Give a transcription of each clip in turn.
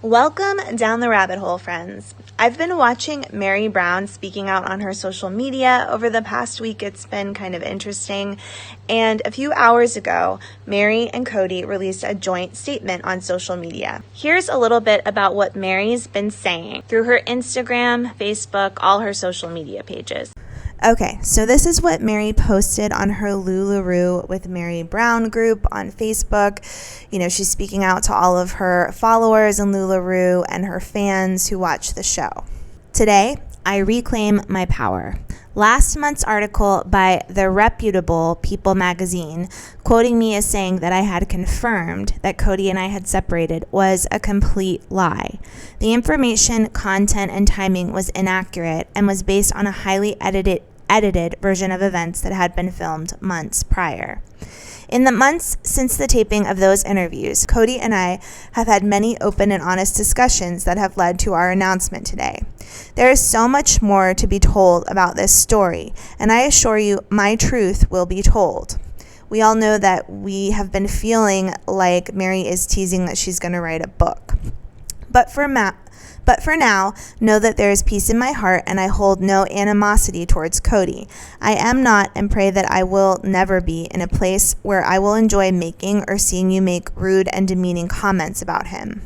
Welcome down the rabbit hole, friends. I've been watching Meri Brown speaking out on her social media over the past week. It's been kind of interesting. And a few hours ago, Meri and Cody released a joint statement on social media. Here's a little bit about what Meri's been saying through her Instagram, Facebook, all her social media pages. Okay, so this is what Meri posted on her LuLaRoe with Meri Brown group on Facebook. You know, she's speaking out to all of her followers in LuLaRoe and her fans who watch the show. Today, I reclaim my power. Last month's article by the reputable People magazine, quoting me as saying that I had confirmed that Cody and I had separated, was a complete lie. The information, content, and timing was inaccurate and was based on a highly edited version of events that had been filmed months prior. In the months since the taping of those interviews, Cody and I have had many open and honest discussions that have led to our announcement today. There is so much more to be told about this story, and I assure you my truth will be told. We all know that we have been feeling like Meri is teasing that she's going to write a book. But for now, know that there is peace in my heart and I hold no animosity towards Cody. I am not, and pray that I will never be, in a place where I will enjoy making or seeing you make rude and demeaning comments about him.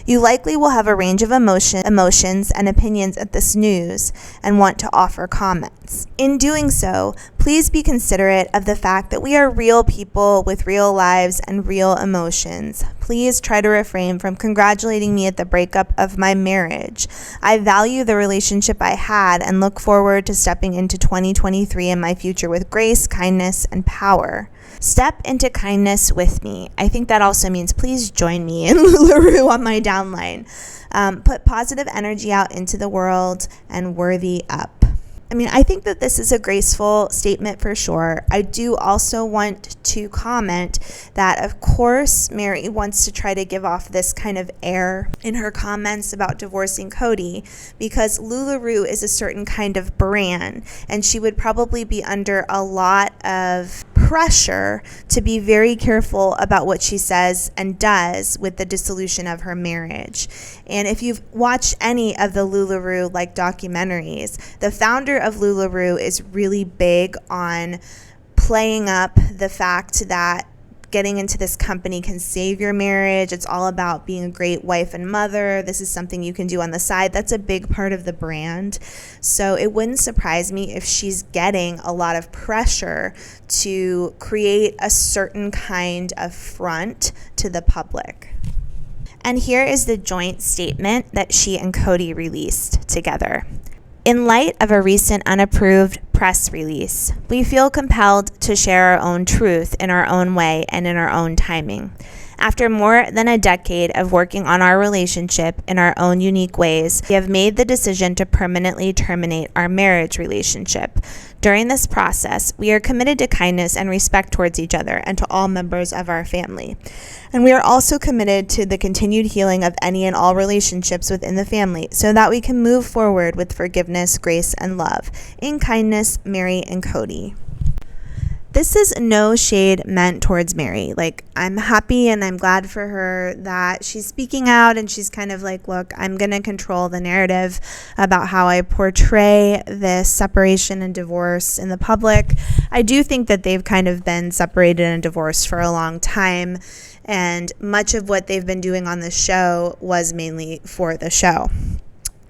You likely will have a range of emotions and opinions at this news and want to offer comments. In doing so, please be considerate of the fact that we are real people with real lives and real emotions. Please try to refrain from congratulating me at the breakup of my marriage. I value the relationship I had and look forward to stepping into 2023 and my future with grace, kindness, and power. Step into kindness with me. I think that also means please join me in LuLaRoe on my downline. Put positive energy out into the world and worthy up. I mean, I think that this is a graceful statement for sure. I do also want to comment that, of course, Meri wants to try to give off this kind of air in her comments about divorcing Cody because LuLaRoe is a certain kind of brand, and she would probably be under a lot of pressure to be very careful about what she says and does with the dissolution of her marriage. And if you've watched any of the LuLaRoe documentaries, the founder of LuLaRoe is really big on playing up the fact that getting into this company can save your marriage. It's all about being a great wife and mother. This is something you can do on the side. That's a big part of the brand. So it wouldn't surprise me if she's getting a lot of pressure to create a certain kind of front to the public. And here is the joint statement that she and Cody released together. In light of a recent unapproved press release, we feel compelled to share our own truth in our own way and in our own timing. After more than a decade of working on our relationship in our own unique ways, we have made the decision to permanently terminate our marriage relationship. During this process, we are committed to kindness and respect towards each other and to all members of our family. And we are also committed to the continued healing of any and all relationships within the family so that we can move forward with forgiveness, grace, and love. In kindness, Meri and Cody. This is no shade meant towards Meri. Like, I'm happy and I'm glad for her that she's speaking out and she's kind of like, look, I'm going to control the narrative about how I portray this separation and divorce in the public. I do think that they've kind of been separated and divorced for a long time, and much of what they've been doing on the show was mainly for the show.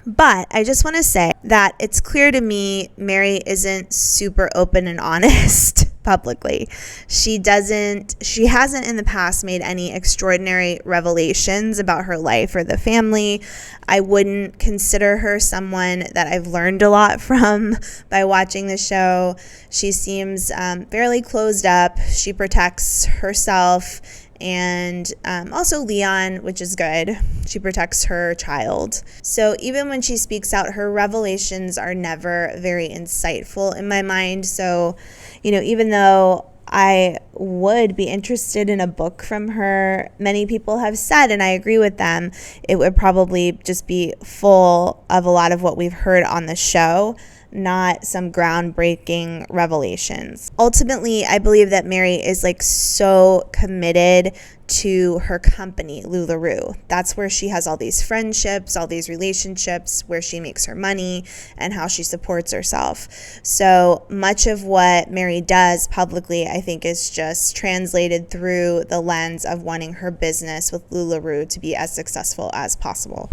But I just want to say that it's clear to me Meri isn't super open and honest publicly. She hasn't in the past made any extraordinary revelations about her life or the family. I wouldn't consider her someone that I've learned a lot from by watching the show. She seems fairly closed up. She protects herself and also Leon, which is good. She protects her child. So even when she speaks out, her revelations are never very insightful in my mind. So, even though I would be interested in a book from her, many people have said, and I agree with them, it would probably just be full of a lot of what we've heard on the show. not some groundbreaking revelations. Ultimately, I believe that Meri is like so committed to her company, LuLaRoe. That's where she has all these friendships, all these relationships, where she makes her money and how she supports herself. So much of what Meri does publicly, I think, is just translated through the lens of wanting her business with LuLaRoe to be as successful as possible.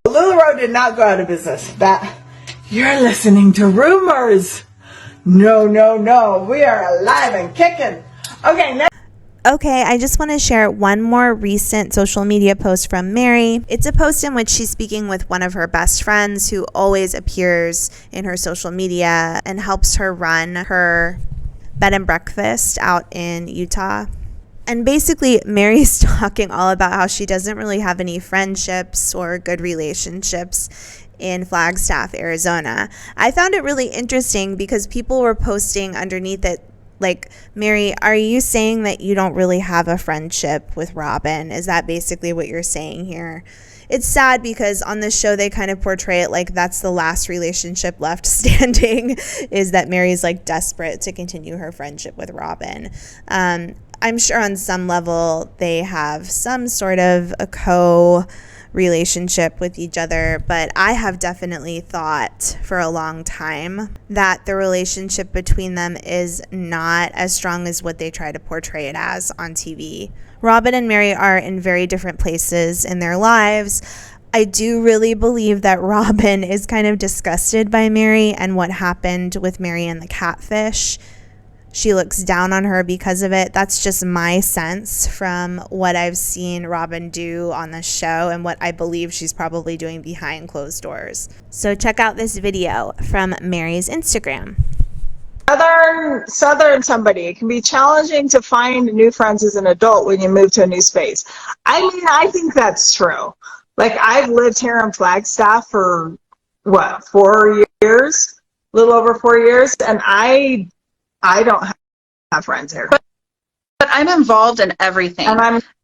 LuLaRoe did not go out of business. That you're listening to rumors. No. We are alive and kicking. Okay, next. Okay, I just want to share one more recent social media post from Meri. It's a post in which she's speaking with one of her best friends who always appears in her social media and helps her run her bed and breakfast out in Utah. And basically, Meri's talking all about how she doesn't really have any friendships or good relationships in Flagstaff, Arizona. I found it really interesting because people were posting underneath it, like, Meri, are you saying that you don't really have a friendship with Robin? Is that basically what you're saying here? It's sad because on this show, they kind of portray it like that's the last relationship left standing, is that Meri's like desperate to continue her friendship with Robin. I'm sure on some level they have some sort of a relationship with each other, but I have definitely thought for a long time that the relationship between them is not as strong as what they try to portray it as on TV. Robin and Meri are in very different places in their lives. I do really believe that Robin is kind of disgusted by Meri and what happened with Meri and the catfish. She looks down on her because of it. That's just my sense from what I've seen Robin do on the show and what I believe she's probably doing behind closed doors. So check out this video from Meri's Instagram. Southern somebody. It can be challenging to find new friends as an adult when you move to a new space. I mean, I think that's true. Like, I've lived here in Flagstaff for, 4 years? A little over 4 years, and I don't have friends here. But I'm involved in everything.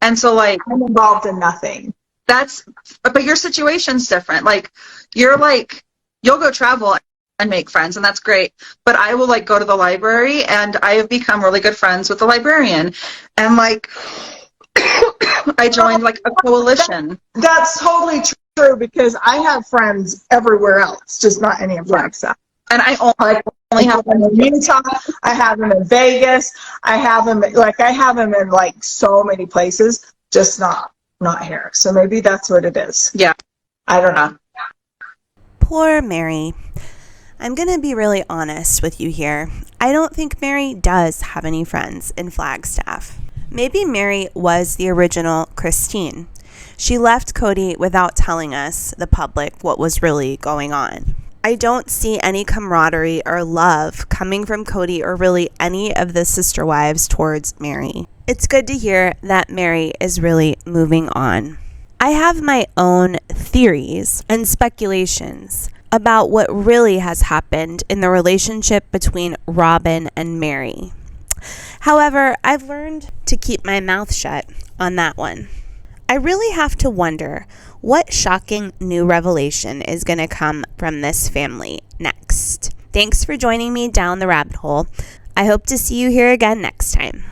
And so, like, I'm involved in nothing. But your situation's different. Like, you'll go travel and make friends, and that's great. But I will, like, go to the library, and I have become really good friends with the librarian. And, like, I joined, like, a coalition. That's totally true, because I have friends everywhere else, just not any in Flagstaff. And I only have them in Utah. I have them in Vegas. I have them in like so many places, just not here. So maybe that's what it is. Yeah. I don't know. Poor Meri. I'm going to be really honest with you here. I don't think Meri does have any friends in Flagstaff. Maybe Meri was the original Christine. She left Cody without telling us, the public, what was really going on. I don't see any camaraderie or love coming from Cody or really any of the sister wives towards Meri. It's good to hear that Meri is really moving on. I have my own theories and speculations about what really has happened in the relationship between Robin and Meri. However, I've learned to keep my mouth shut on that one. I really have to wonder what shocking new revelation is going to come from this family next. Thanks for joining me down the rabbit hole. I hope to see you here again next time.